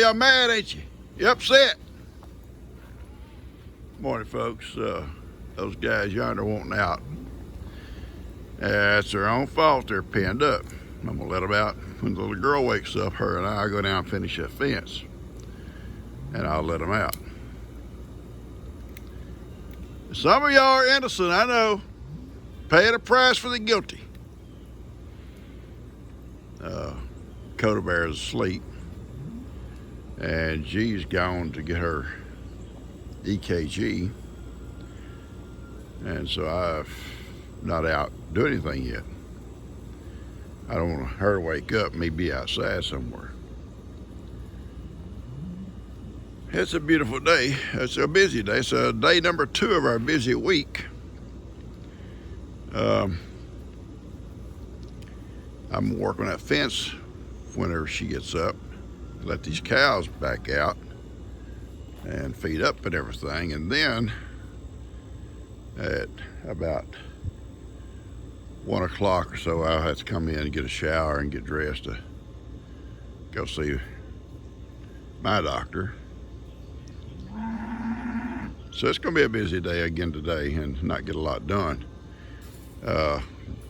y'all mad, ain't you? You upset? Morning, folks. Those guys yonder wanting out. It's their own fault. They're pinned up. I'm gonna let them out when the little girl wakes up. Her and I go down and finish that fence, and I'll let them out. Some of y'all are innocent, I know, paying a price for the guilty. Coda Bear is asleep, and G's gone to get her EKG, and so I've not out doing anything yet. I don't want her to wake up and me be outside somewhere. It's a beautiful day. It's a busy day. It's day number 2 of our busy week. I'm working that fence whenever she gets up. Let these cows back out and feed up and everything. And then at about 1 o'clock or so, I'll have to come in and get a shower and get dressed to go see my doctor. So it's gonna be a busy day again today and not get a lot done.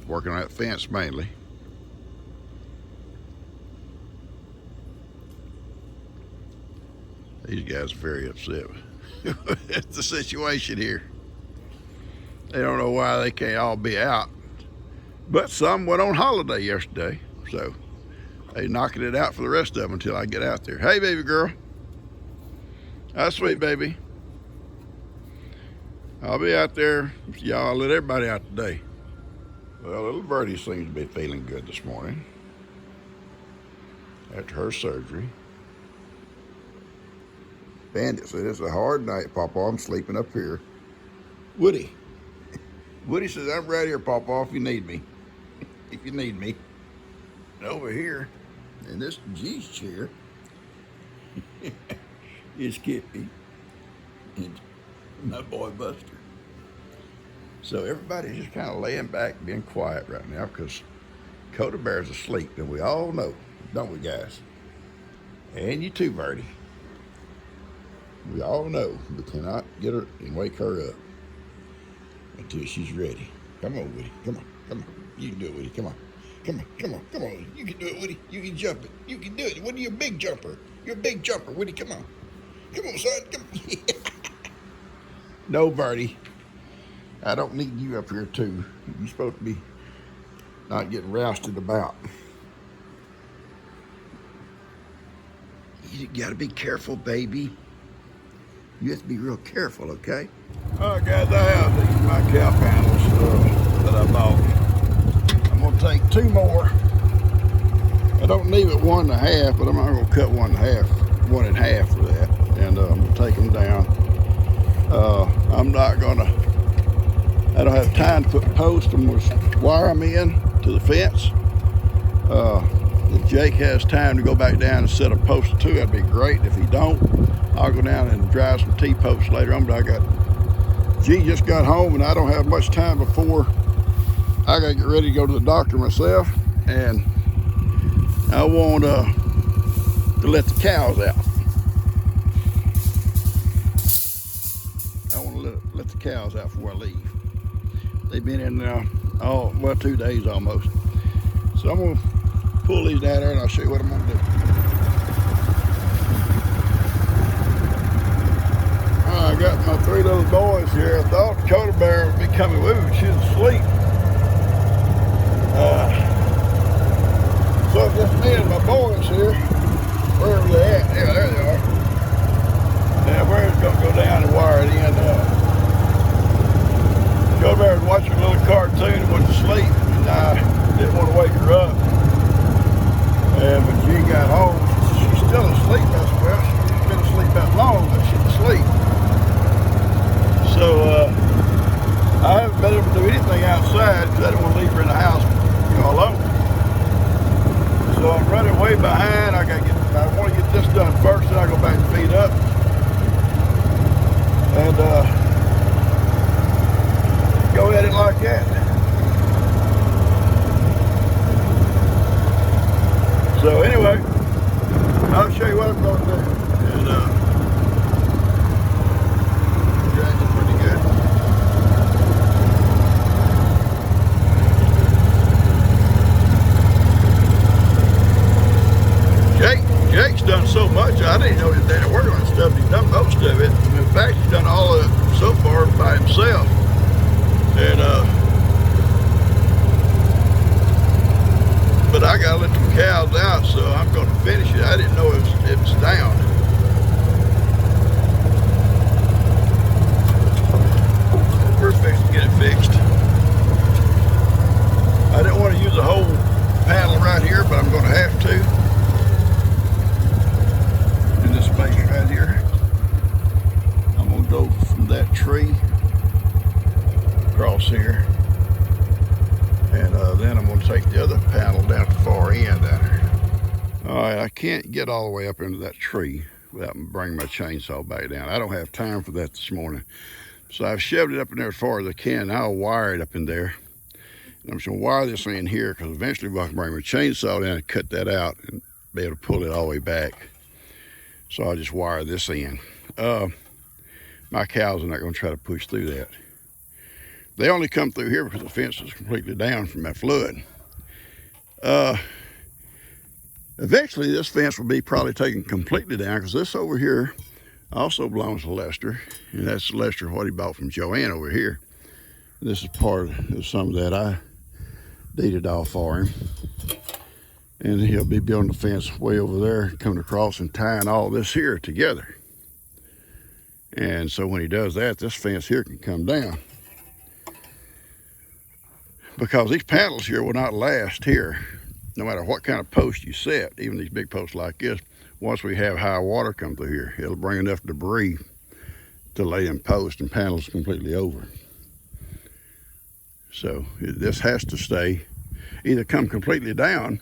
Working on that fence mainly. These guys are very upset at the situation here. They don't know why they can't all be out. But some went on holiday yesterday, so they knocking it out for the rest of them until I get out there. Hey, baby girl. Hi, sweet baby. I'll be out there. Y'all, I'll let everybody out today. Well, little Birdie seems to be feeling good this morning after her surgery. Bandit said, it's a hard night, Pawpaw. I'm sleeping up here. Woody says, I'm right here, Pawpaw, if you need me. If you need me. And over here, in this G's chair, is Kippy and my boy Buster. So everybody's just kind of laying back, being quiet right now because Coda Bear's asleep, and we all know, don't we, guys? And you too, Birdie. We all know we cannot get her and wake her up until she's ready. Come on, Woody. Come on. Come on. You can do it, Woody. Come on. Come on. Come on. Come on. You can do it, Woody. You can jump it. You can do it. Woody, you're a big jumper. You're a big jumper, Woody. Come on. Come on, son. Come on. No, Birdie. I don't need you up here, too. You're supposed to be not getting rousted about. You got to be careful, baby. You have to be real careful, okay? All right, guys, I have these my cow panels that I bought. I'm gonna take 2 more. I don't need it 1 1/2, but I'm not gonna cut 1 1/2 for that. And I'm gonna take them down. I don't have time to put posts. I'm gonna wire them in to the fence. If Jake has time to go back down and set a post or 2, that'd be great. If he don't, I'll go down and drive some T-posts later on, but G just got home and I don't have much time before I gotta get ready to go to the doctor myself, and I want to let the cows out. I want to let the cows out before I leave. They've been in now, 2 days almost. So I'm gonna pull these down there and I'll show you what I'm gonna do. I got my 3 little boys here. I thought Coda Bear would be coming with me, but she's asleep. So it's just me and my boys here. Where are they at? Yeah, there they are. Now we're just gonna go down and wire it in. Coda Bear was watching a little cartoon and went to sleep, and I didn't want to wake her up. And when G got home, she's still asleep. That's well, she's been asleep that long, but she's asleep. So I haven't been able to do anything outside because I didn't want to leave her in the house, alone. So I'm running way behind. I want to get this done first, then I go back and feed up. And go at it like that. So anyway, I'll show you what I'm going to do. And drags it pretty good. Jake's done so much. I didn't know he didn't work on this stuff. He's done most of it. In fact, he's done all of it so far by himself. And but I gotta let them cows out, so I'm gonna finish it. I didn't know it was down. We're fixing to get it fixed. I didn't want to use the whole panel right here, but I'm gonna have to. In this space right here. I'm gonna go from that tree across here. And then I'm going to take the other panel down at the far end down there. All right, I can't get all the way up into that tree without bringing my chainsaw back down. I don't have time for that this morning. So I've shoved it up in there as far as I can. I'll wire it up in there. And I'm just going to wire this in here because eventually I can bring my chainsaw down and cut that out and be able to pull it all the way back. So I'll just wire this in. My cows are not going to try to push through that. They only come through here because the fence is completely down from that flood. Eventually this fence will be probably taken completely down because this over here also belongs to Lester. And that's Lester, what he bought from Joanne over here. This is part of some of that I deeded off for him. And he'll be building the fence way over there, coming across and tying all this here together. And so when he does that, this fence here can come down. Because these panels here will not last here, no matter what kind of post you set, even these big posts like this. Once we have high water come through here, it'll bring enough debris to lay them posts and panels completely over. So this has to stay, either come completely down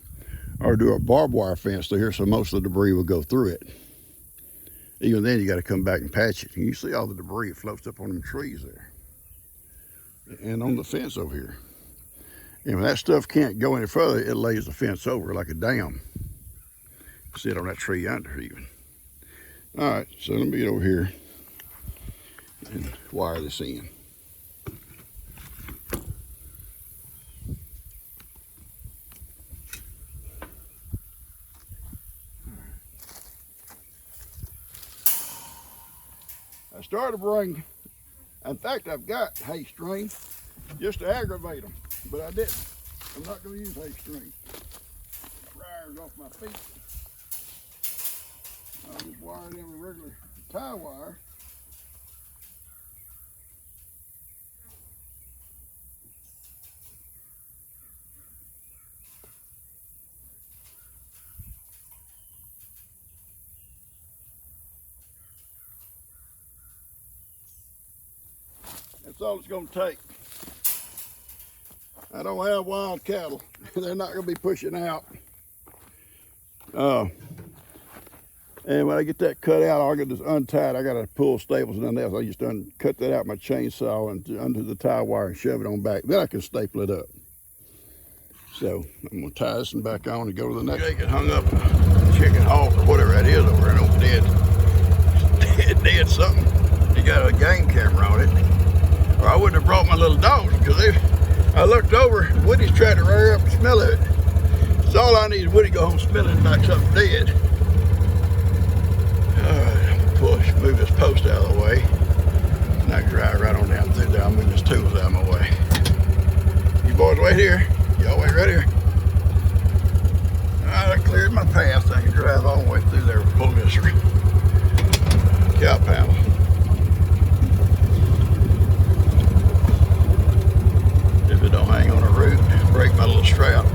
or do a barbed wire fence through here so most of the debris will go through it. Even then you got to come back and patch it. And you see all the debris that floats up on them trees there and on the fence over here. And when that stuff can't go any further, it lays the fence over like a dam. Sit on that tree under even. All right, so let me get over here and wire this in. I started to bring, in fact, I've got hay string just to aggravate them. But I didn't. I'm not going to use hay string. Briars off my feet. I'll just wire it in with regular tie wire. That's all it's going to take. I don't have wild cattle. They're not going to be pushing out. And when I get that cut out, I'll get this untied. I got to pull staples and nothing else. I just cut that out with my chainsaw and under the tie wire and shove it on back. Then I can staple it up. So I'm going to tie this one back on and go to the next. Jake had hung up a chicken hawk or whatever that is over there. And dead something. He got a game camera on it. Or I wouldn't have brought my little dogs because I looked over, Woody's trying to rear up and smell it. So all I need is Woody to go home smelling like something dead. All right, I'm gonna move this post out of the way. And I can drive right on down through there. I'll move this tools out of my way. You boys wait here. Y'all wait right here. All right, I cleared my path. I can drive all the way through there and pull this cow panel. If it don't hang on a root, break my little strap.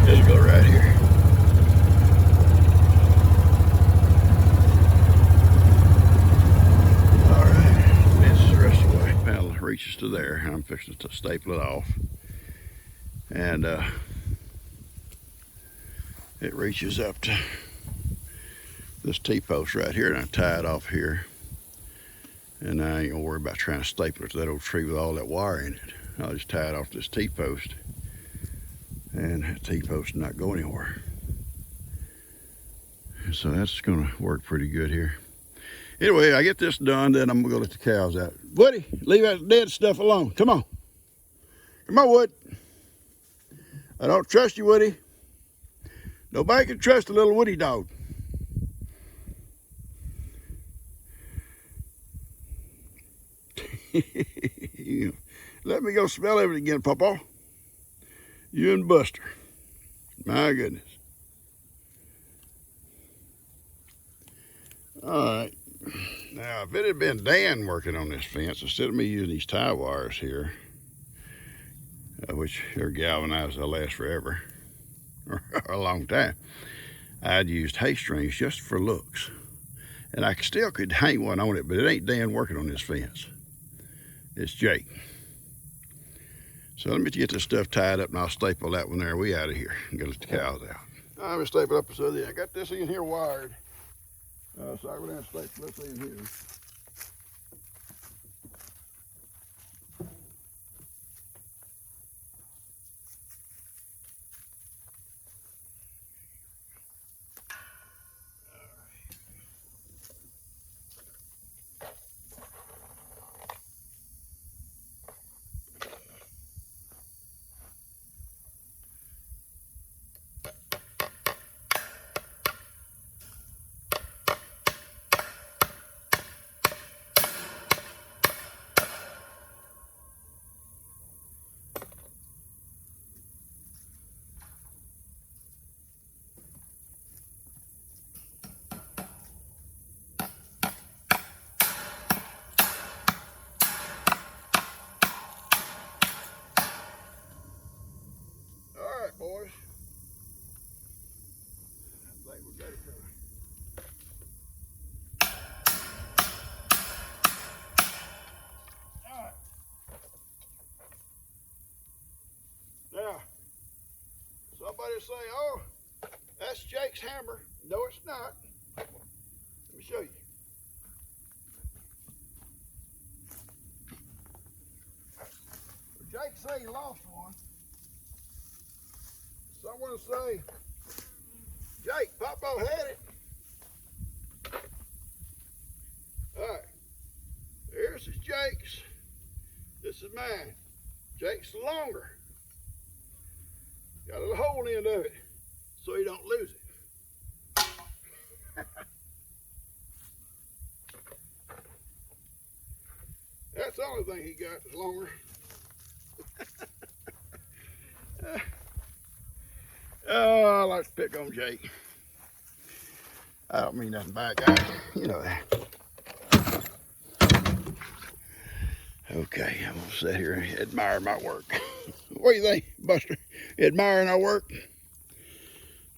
Just go right here. All right, this is the rest of the way. Panel reaches to there. I'm fixing to staple it off. And it reaches up to this T-post right here, and I tie it off here. And I ain't gonna worry about trying to staple it to that old tree with all that wire in it. I'll just tie it off this T-post and that T-post not go anywhere. So that's gonna work pretty good here. Anyway, I get this done, then I'm gonna go let the cows out. Woody, leave that dead stuff alone. Come on. Come on, Wood. I don't trust you, Woody. Nobody can trust a little Woody dog. Let me go smell everything again, Pawpaw. You and Buster. My goodness. All right. Now, if it had been Dan working on this fence, instead of me using these tie wires here, which are galvanized, they'll last forever, or a long time, I'd used hay strings just for looks. And I still could hang one on it, but it ain't Dan working on this fence. It's Jake. So let me get this stuff tied up and I'll staple that one there. We out of here and go let the cows out. I'm gonna staple up so I got this in here wired. So I go down and staple this in here. Boys, I think we got it covered. All right. Now, somebody say, "Oh, that's Jake's hammer." No, it's not. Let me show you. Jake say he lost one. Someone say, Jake, Pawpaw had it. All right, this is Jake's. This is mine. Jake's longer. Got a little hole in the end of it so you don't lose it. That's the only thing he got that's longer. Oh, I like to pick on Jake. I don't mean nothing by guys. You know that. Okay, I'm gonna sit here and admire my work. What do you think, Buster? Admiring our work?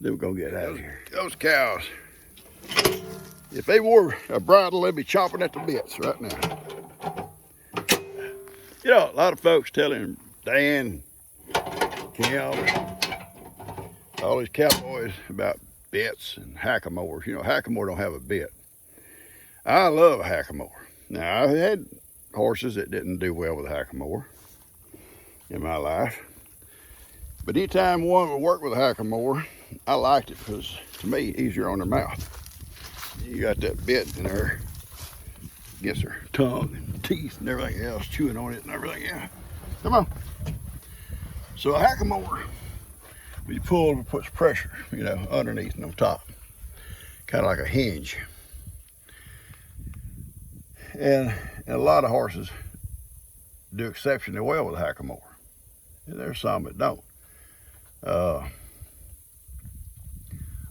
Then we're gonna get out of here. Those cows, if they wore a bridle, they'd be chomping at the bits right now. You know, a lot of folks telling Dan, Kim, all these cowboys about bits and hackamores. You know, hackamore don't have a bit. I love a hackamore. Now, I've had horses that didn't do well with a hackamore in my life. But anytime one would work with a hackamore, I liked it because, to me, easier on their mouth. You got that bit in there against their tongue and teeth and everything else, chewing on it and everything else. Come on. So a hackamore, when you pull, it puts pressure, you know, underneath and on top. Kind of like a hinge. And a lot of horses do exceptionally well with a hackamore. And there's some that don't.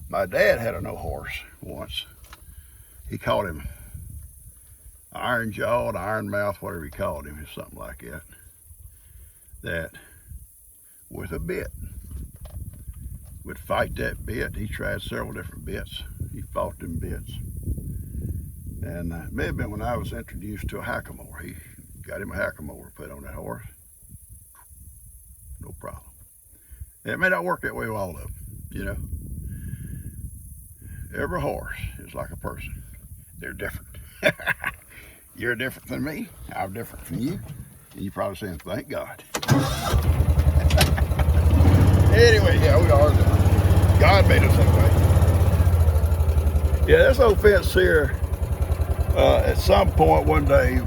My dad had an old horse once. He called him iron jawed, iron mouth, whatever he called him, something like that. That with a bit would fight that bit. He tried several different bits. He fought them bits. And it may have been when I was introduced to a hackamore. He got him a hackamore put on that horse. No problem. And it may not work that way with all of them, you know. Every horse is like a person. They're different. You're different than me. I'm different from you. And you're probably saying, thank God. Anyway, yeah, we are. God made us that way. Yeah, this old fence here, at some point one day,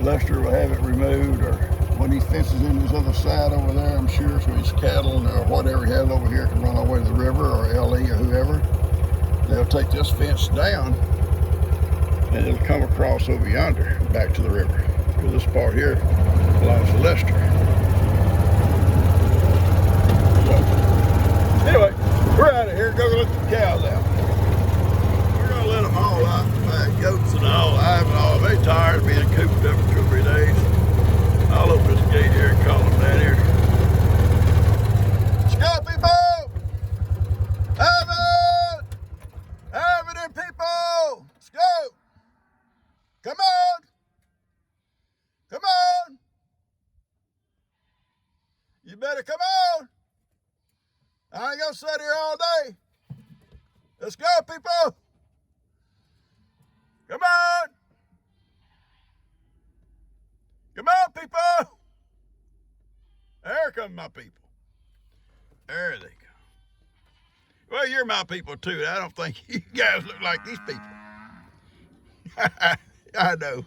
Lester will have it removed, or when he fences in his other side over there, I'm sure, so his cattle or whatever he has over here can run all the way to the river, or LE or whoever. They'll take this fence down and it'll come across over yonder back to the river, because this part here belongs to Lester. So anyway, we're out of here. Go let the cows out. We're gonna let them all out, the goats and all, Ivan and all. They're tired of being cooped up for 2 or 3 days. I'll open this gate here and call them down here. Let's go, people! Ivan! Ivan and people! Let's go! Come on! Come on! You better come on! I ain't gonna sit here all day. Let's go, people! Come on! Come on, people! There come my people. There they go. Well, you're my people too. I don't think you guys look like these people. I know.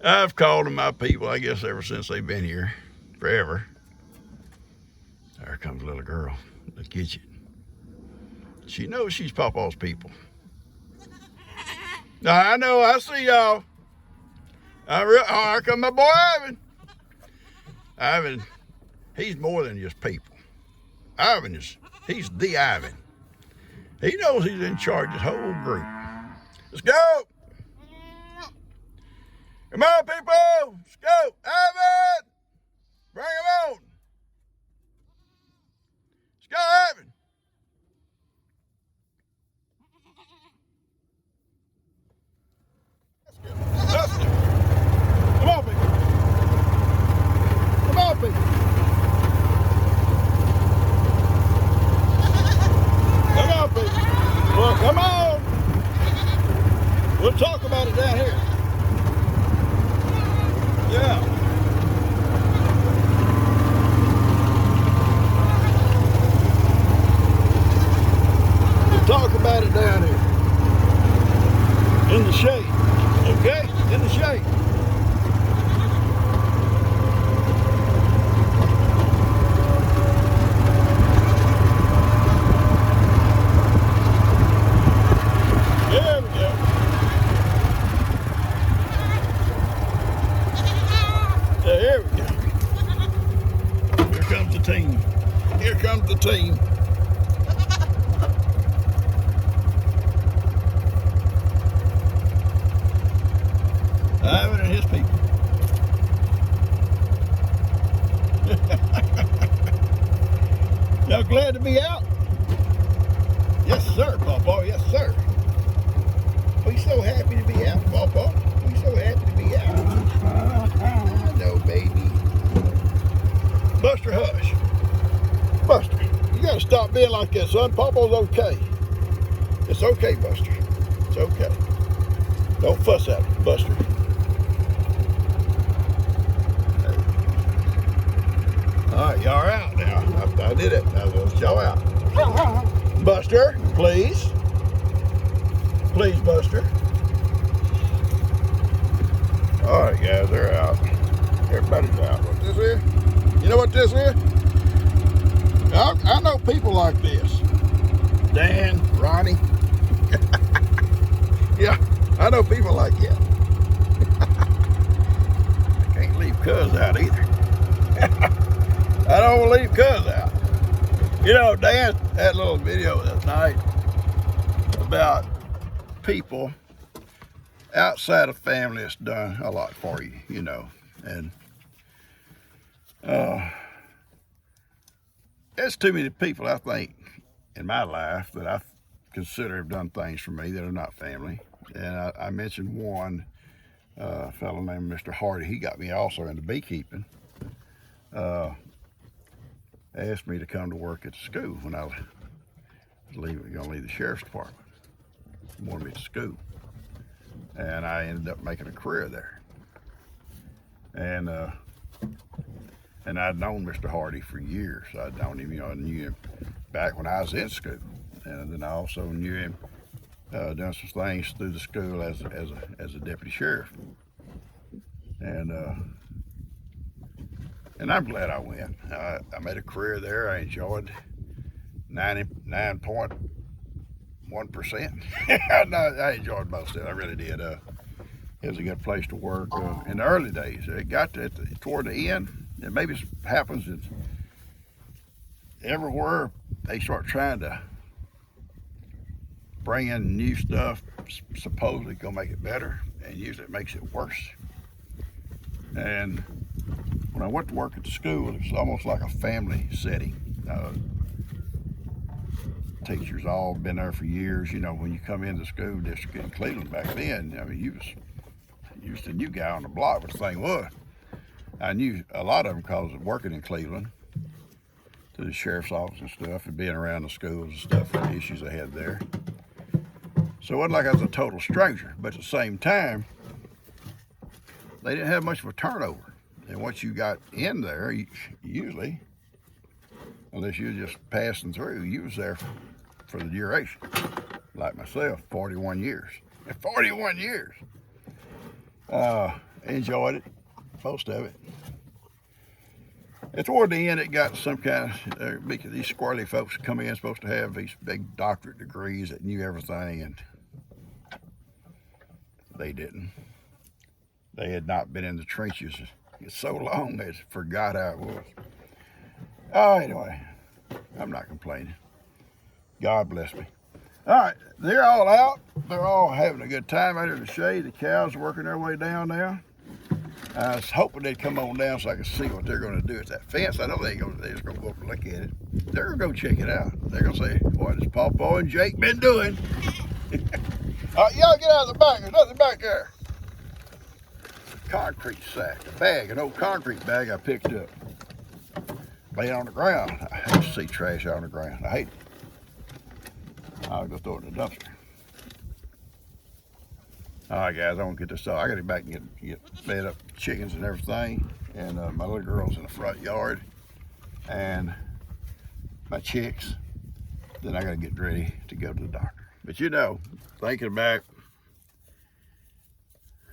I've called them my people, I guess, ever since they've been here. Forever. There comes a little girl in the kitchen. She knows she's Pawpaw's people. Now, I know, I see y'all. Oh, here comes my boy Ivan. Ivan, he's more than just people. He's the Ivan. He knows he's in charge of this whole group. Let's go. Come on, people. Let's go. Ivan, bring him on. Let's go, Ivan. Let's go. Come on, people. Come on, people. Come on, people. Well, come on. We'll talk about it down here. Yeah. We'll talk about it down here. In the shade. Okay? In the shade. There we go. There we go. Here comes the team. Here comes the team. Ivan and his people. Y'all glad to be out? Yes, sir, Pawpaw. Yes, sir. We so happy to be out, Pawpaw. We so happy to be out. I know, baby. Buster, hush. Buster, you gotta stop being like that, son. Pawpaw's okay. It's okay, Buster. It's okay. Don't fuss at him, Buster. All right, y'all are out now. I did it. Now let's y'all out. Buster, please. Please, Buster. All right, guys, they're out. Everybody's out. What's this here? You know what this is? I know people like this. Dan, Ronnie. Yeah, I know people like that. I can't leave Cuz out either. I don't want to leave Cuz out. You know, Dan had a little video that night about people outside of family that's done a lot for you, you know. And there's too many people, I think, in my life that I consider have done things for me that are not family. And I mentioned one fellow named Mr. Hardy. He got me also into beekeeping. Asked me to come to work at the school when I was going to leave the sheriff's department. He wanted me to school. And I ended up making a career there. And And I'd known Mr. Hardy for years. I'd known him, I knew him back when I was in school. And then I also knew him doing some things through the school as a deputy sheriff. And I'm glad I went. I made a career there. I enjoyed 99.1%. I enjoyed most of it. I really did. It was a good place to work in the early days. It got toward the end, and maybe it happens that everywhere they start trying to bring in new stuff, supposedly gonna make it better, and usually it makes it worse. And when I went to work at the school, it was almost like a family setting. Teachers all been there for years. When you come into the school district in Cleveland back then, you was the new guy on the block. But the thing was, I knew a lot of them because of working in Cleveland, to the sheriff's office and stuff, and being around the schools and stuff, and the issues they had there. So it wasn't like I was a total stranger. But at the same time, they didn't have much of a turnover. And once you got in there, usually, unless you were just passing through, you was there for the duration. Like myself, 41 years. 41 years. Enjoyed it, most of it. And toward the end, it got some kind of, these squirrely folks come in, supposed to have these big doctorate degrees that knew everything, and they didn't. They had not been in the trenches so long they forgot how it was. Oh, anyway, I'm not complaining. God bless me. All right, they're all out. They're all having a good time out in the shade. The cows are working their way down now. I was hoping they'd come on down so I could see what they're going to do at that fence. I know they're just going to go up and look at it. They're going to go check it out. They're going to say, what has Pawpaw and Jake been doing? All right, y'all get out of the back. There's nothing back there. Concrete sack, a bag, an old concrete bag I picked up. Laying on the ground. I hate to see trash on the ground. I hate it. I'll go throw it in the dumpster. All right, guys, I want to get this off. I got to get back and get fed up chickens and everything. And my little girl's in the front yard. And my chicks. Then I got to get ready to go to the doctor. But thinking about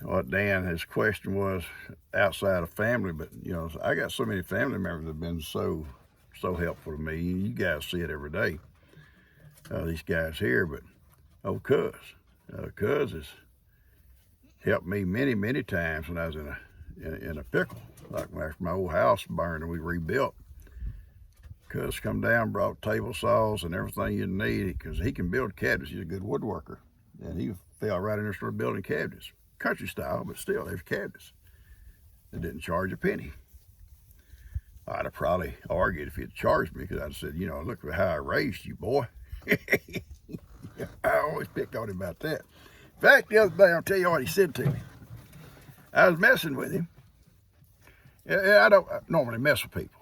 what Dan, his question was outside of family, but I got so many family members that have been so helpful to me. You guys see it every day. These guys here, but Cuz has helped me many times when I was in a pickle. Like after my old house burned and we rebuilt. Cuz come down, brought table saws and everything you need, because he can build cabinets. He's a good woodworker, and he fell right in there and started building cabinets. Country style, but still, they were cabinets. They didn't charge a penny. I'd have probably argued if he'd charged me, because I'd said, look at how I raised you, boy. I always picked on him about that. In fact, the other day, I'll tell you what he said to me. I was messing with him. I don't normally mess with people.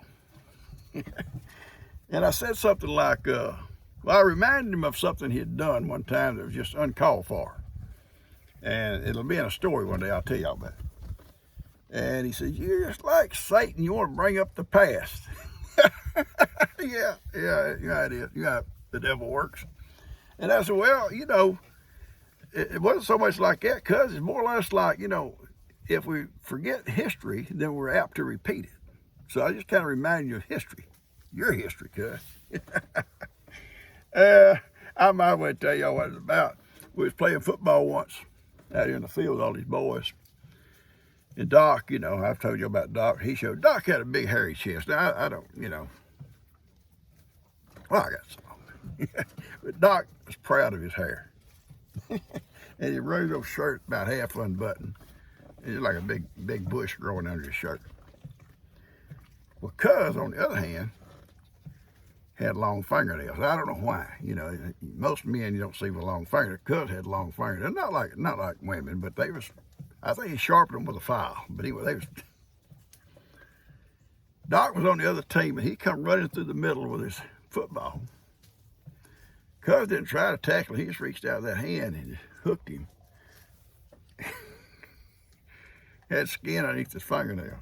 And I said something like, I reminded him of something he had done one time that was just uncalled for. And it'll be in a story one day, I'll tell y'all about it. And he said, you're just like Satan, you want to bring up the past. yeah, it is. The devil works. And I said, well, it wasn't so much like that, cuz it's more or less like, if we forget history, then we're apt to repeat it. So I just kind of remind you of history. Your history, cuz. I might want to tell y'all what it's about. We was playing football once out here in the field with all these boys. And Doc, I've told you about Doc. Doc had a big hairy chest. Now, I don't, well, I got some. But Doc was proud of his hair. And he wore his shirt about half unbuttoned. It was like a big bush growing under his shirt. Well, Cuz, on the other hand, had long fingernails. I don't know why. Most men you don't see with long fingernails. Cuz had long fingernails. Not like women, but they was. I think he sharpened them with a file. But they was. Doc was on the other team, and he come running through the middle with his football. Cuz didn't try to tackle him. He just reached out that hand and hooked him. Had skin underneath his fingernails.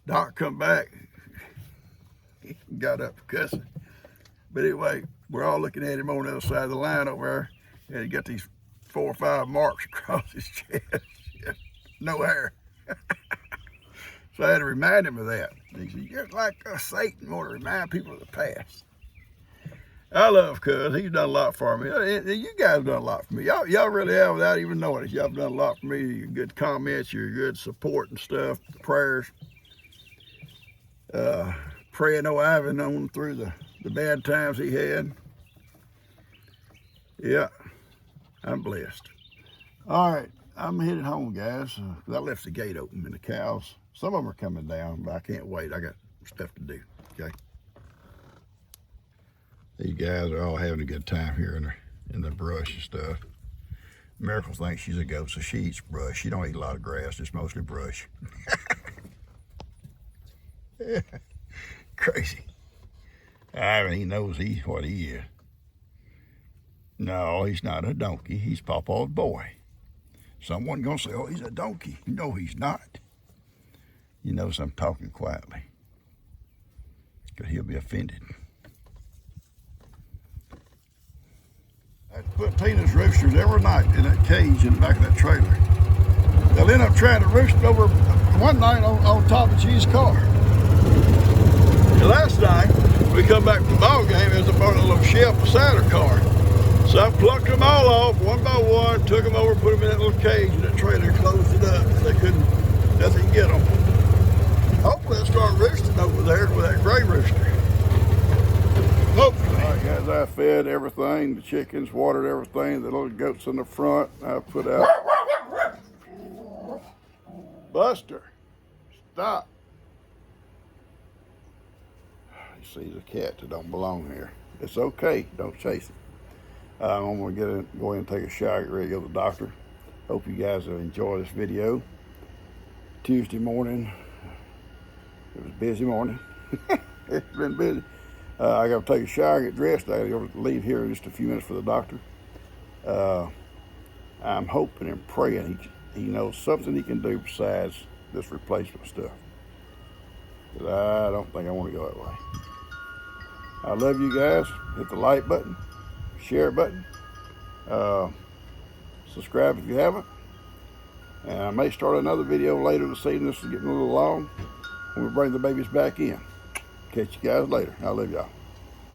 Doc come back, he got up cussing. But anyway, we're all looking at him on the other side of the line over there, and he got these 4 or 5 marks across his chest. No hair. So I had to remind him of that. He said, "You're like Satan, want to remind people of the past." I love Cuz. He's done a lot for me. You guys done a lot for me. Y'all really have without even knowing it. Y'all done a lot for me. Your good comments, your good support and stuff, prayers. Praying Ivan on through the bad times he had. Yeah, I'm blessed. All right, I'm headed home, guys. I left the gate open and the cows, some of them are coming down, but I can't wait. I got stuff to do, okay? These guys are all having a good time here in the brush and stuff. Miracle thinks she's a goat, so she eats brush. She don't eat a lot of grass, just mostly brush. Yeah. Crazy. He knows what he is. No, he's not a donkey. He's Pawpaw's boy. Someone gonna say, "Oh, he's a donkey." No, he's not. You notice I'm talking quietly, because he'll be offended. I put Tina's roosters every night in that cage in the back of that trailer. They'll end up trying to roost over one night on top of G's car. And last night, we come back from the ball game, there's a little shelf beside her car. So I plucked them all off, one by one, took them over, put them in that little cage in that trailer, closed it up. They couldn't, nothing get them. Hopefully they'll start roosting over there with that gray rooster. Hopefully. All right, guys, I fed everything, the chickens, watered everything, the little goats in the front. I put out. Buster, stop. He sees a cat that don't belong here. It's okay, don't chase it. I'm gonna go in and take a shower, get ready to go to the doctor. Hope you guys will enjoy this video. Tuesday morning, it was a busy morning. It's been busy. I gotta take a shower, get dressed. I gotta leave here in just a few minutes for the doctor. I'm hoping and praying he knows something he can do besides this replacement stuff. Because I don't think I want to go that way. I love you guys. Hit the like button, share button, subscribe if you haven't. And I may start another video later this evening. This is getting a little long when we bring the babies back in. Catch you guys later. I love y'all.